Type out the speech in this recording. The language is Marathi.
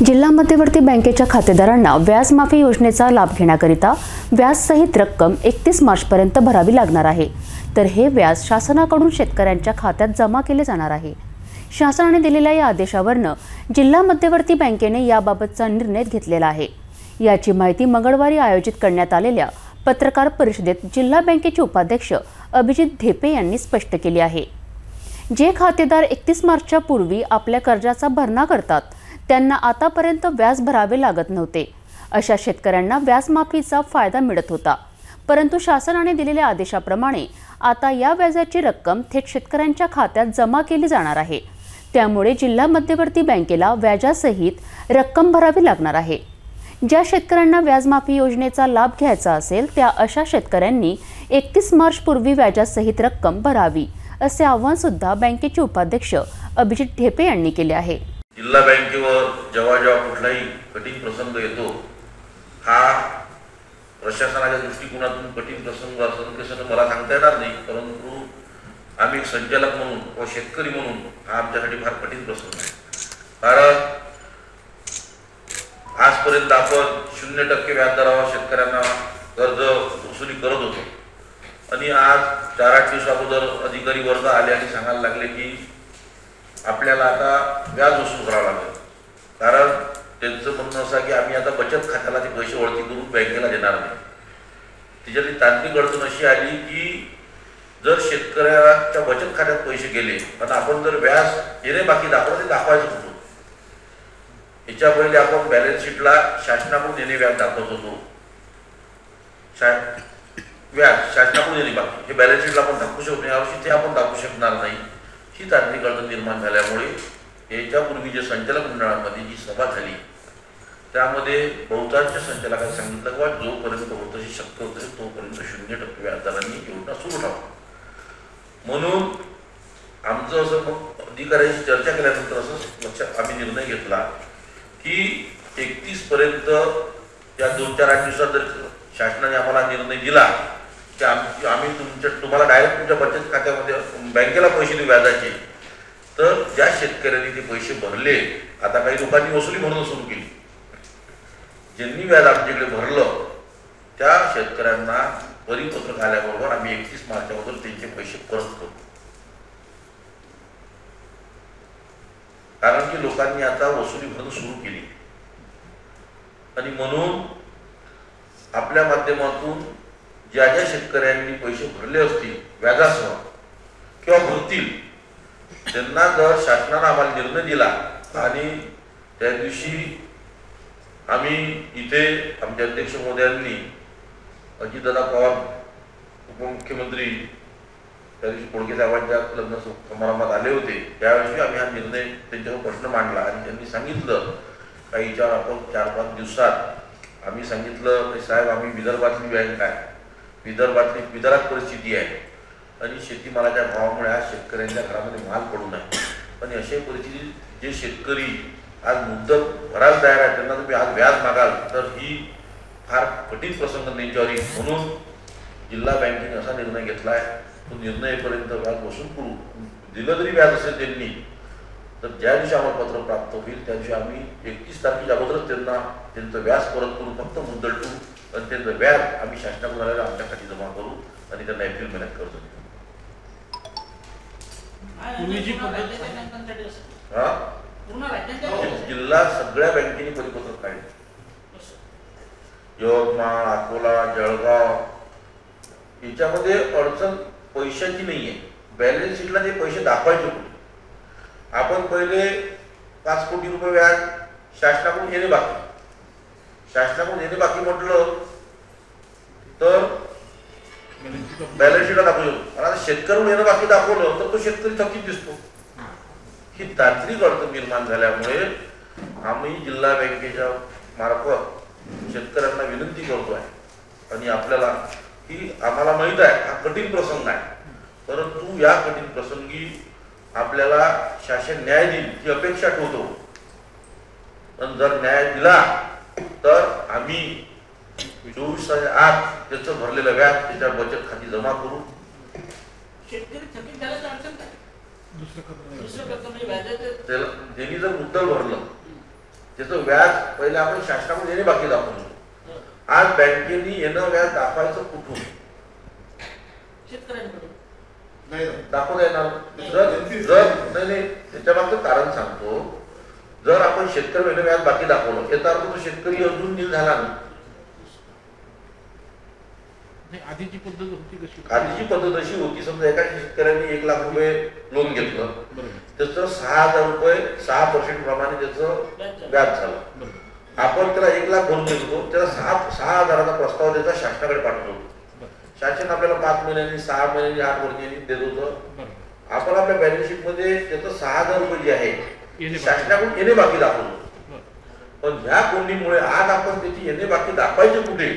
जिल्हा मध्यवर्ती बँकेच्या खातेदारांना व्याज माफी योजनेचा लाभ घेण्याकरिता व्याजसहित रक्कम 31 मार्चपर्यंत भरावी लागणार आहे। तर हे व्याज शासनाकडून शेतकऱ्यांच्या खात्यात जमा केले जाणार आहे। शासनाने दिलेल्या या आदेशावरून जिल्हा मध्यवर्ती बँकेने याबाबतचा निर्णय घेतलेला आहे। याची माहिती मंगळवारी आयोजित करण्यात आलेल्या पत्रकार परिषदेत जिल्हा बँकेचे उपाध्यक्ष अभिजित ढेपे यांनी स्पष्ट केली आहे। जे खातेदार 31 मार्चच्या पूर्वी आपल्या कर्जाचा भरणा करतात त्यांना आतापर्यंत व्याज भरावे लागत नव्हते। अशा शेतकऱ्यांना व्याज माफीचा फायदा मिळत होता, परंतु शासनाने दिलेल्या आदेशाप्रमाणे आता या व्याजाची रक्कम थेट शेतकऱ्यांच्या खात्यात जमा केली जाणार आहे। त्यामुळे जिल्हा मध्यवर्ती बँकेला व्याजासहित रक्कम भरावी लागणार आहे। ज्या शेतकऱ्यांना व्याज माफी योजनेचा लाभ घ्यायचा असेल त्या अशा शेतकऱ्यांनी 31 मार्च पूर्वी व्याजासहित रक्कम भरावी, असे आवाहन सुद्धा बँकेचे उपाध्यक्ष अभिजित ढेपे यांनी केले आहे। जिल्हा बँकेवर जेव्हा कुठलाही कठीण प्रसंग येतो, हा प्रशासनाच्या दृष्टिकोनातून कठीण प्रसंग असतो कसं मला सांगता येणार नाही, परंतु आम्ही एक संचालक म्हणून व शेतकरी म्हणून हा आमच्यासाठी फार कठीण प्रसंग आहे। कारण आजपर्यंत आपण 0% व्याजदरावर शेतकऱ्यांना कर्ज वसुली करत होतो आणि आज 4-8 दिवस अगोदर अधिकारी वर्ग आले आणि सांगायला लागले की आपल्याला आता व्याज वसूल करावं लागेल। कारण त्यांचं म्हणणं असं की आम्ही आता बचत खात्याला ते पैसे वळती करून बँकेला देणार नाही। त्याच्यातली तांत्रिक अडचण अशी आली की जर शेतकऱ्याच्या बचत खात्यात पैसे गेले पण आपण जर व्याज येणे बाकी दाखवलं ते दाखवायचं कुठून? याच्या पहिले आपण बॅलन्स शीटला शासनाकडून येणे व्याज दाखवत होतो, व्याज शासनाकडून येणे बाकी हे बॅलन्स शीटला आपण दाखवू शकतो, यावर्षी ते आपण दाखवू शकणार नाही। ही तांत्रिक अडचण निर्माण झाल्यामुळे याच्यापूर्वी जे संचालक मंडळामध्ये जी सभा झाली त्यामध्ये बहुतांश संचालकांनी सांगितलं की जोपर्यंत होतं शक्य होतं तोपर्यंत 0% व्याजदरांनी योजना सुरू ठेवा। म्हणून आमचं असं मग अधिकाऱ्यांशी चर्चा केल्यानंतर असं लक्षात आम्ही निर्णय घेतला की 31 पर्यंत या 2-4-8 दिवसात जर शासनाने आम्हाला निर्णय दिला की आम्ही तुम्हाला डायरेक्ट तुमच्या बचत खात्यामध्ये बँकेला पैसे देऊ व्याजाचे, तर ज्या शेतकऱ्यांनी ते पैसे भरले, आता काही लोकांनी वसुली म्हणून सुरू केली, ज्यांनी व्याज आमच्याकडे भरलं त्या शेतकऱ्यांना परिपत्रक आल्याबरोबर आम्ही 31 मार्च अगोदर त्यांचे पैसे परत करू। कारण की लोकांनी आता वसुली भरणं सुरू केली आणि म्हणून आपल्या माध्यमातून ज्या शेतकऱ्यांनी पैसे भरले असतील व्याजासह किंवा भरतील त्यांना जर शासनाने आम्हाला निर्णय दिला आणि त्या दिवशी आम्ही इथे आमच्या अध्यक्ष महोदयांनी अजितदादा पवार उपमुख्यमंत्री त्या दिवशी कोळके साहेबांच्या लग्न समारंभात आले होते, त्यावेळी आम्ही हा निर्णय त्यांच्यावर प्रश्न मांडला आणि त्यांनी सांगितलं काही याच्यावर आपण 4-5 दिवसात आम्ही सांगितलं की साहेब आम्ही विदर्भातली बँक आहे, विदर्भात परिस्थिती आहे आणि शेतीमालाच्या भावामुळे आज शेतकऱ्यांच्या घरामध्ये माल पडू नये, पण अशा परिस्थितीत जे शेतकरी आज मुद्दल भरायला तयार आहे त्यांना तुम्ही आज व्याज मागाल तर ही फार कठीण प्रसंग त्यांच्यावर येईल। म्हणून जिल्हा बँकेने असा निर्णय घेतला आहे, तो निर्णयापर्यंत व्याज वसूल करू, दिलं जरी व्याज असेल त्यांनी तर ज्या दिवशी आम्हाला पत्र प्राप्त होईल त्या दिवशी आम्ही 31 तारखेच्या अगोदरच त्यांना त्यांचं व्याज परत करू, फक्त मुद्दल ठेवू आणि त्यांचं व्याज आम्ही शासनाकडून आलेलं आमच्या खाती जमा करू आणि त्यांना एप्रिल महिन्यात कर्ज देऊ। जिल्हा सगळ्या बँकेने परिपत्रक काढले, यवतमाळ, अकोला, जळगाव, याच्यामध्ये अडचण पैशाची नाहीये, बॅलन्स शीटला ते पैसे दाखवायचे कुठे? आपण पहिले 5 कोटी रुपये व्याज शासनाकडून येणे बाकी, शासनाकडून येणे बाकी म्हटलं तर बॅलन्स शीटला दाखवू शकतो, आणि शेतकऱ्याकडून येणं बाकी दाखवलं तर तो शेतकरी थकीत दिसतो। ही तांत्रिक अडचण निर्माण झाल्यामुळे आम्ही जिल्हा बँकेच्या मार्फत शेतकऱ्यांना विनंती करतो आहे आणि आपल्याला की आम्हाला माहित आहे हा कठीण प्रसंग आहे, परंतु या कठीण प्रसंगी आपल्याला शासन न्याय देईल ही अपेक्षा ठेवतो आणि जर न्याय दिला तर आम्ही 24 तासाच्या आत त्याचं भरलेलं व्याज त्याच्या बचत खाती जमा करू। शेतकरी थकीत झाल्याचं अडचण काय? दुसरं त्यांनी जर मुद्दल भरलं त्याचं व्याज पहिले आपण शासनाकडून येणे बाकी दाखवलं. आज बँकेने येणं व्याज दाखवायचं कुठून? दाखवता येणार नाही. त्याच्या मागचं कारण सांगतो. जर आपण शेतकरी येणं व्याज बाकी दाखवलं याचा अर्थ तो शेतकरी अजून नील झाला नाही. आधीची पद्धत होती कशी? आधीची पद्धत अशी होती, समजा एका शेतकऱ्यांनी 1 लाख रुपये लोन घेतलं, त्याचं 6,000 रुपये 6% प्रमाणे त्याचं व्याज झालं. आपण त्याला 1 लाख भरून देतो, त्याला 6,000चा प्रस्ताव त्याचा शासनाकडे पाठवतो. शासन आपल्याला 5 महिन्यांनी 6 महिन्यांनी 8 महिन्यांनी देत होतं. आपण आपल्या बॅलन्स शीट मध्ये त्याचं 6,000 रुपये जे आहे शासनाकडून येणे बाकी दाखवतो. पण ह्या कोंडीमुळे आज आपण त्याची येणे बाकी दाखवायचे कुठे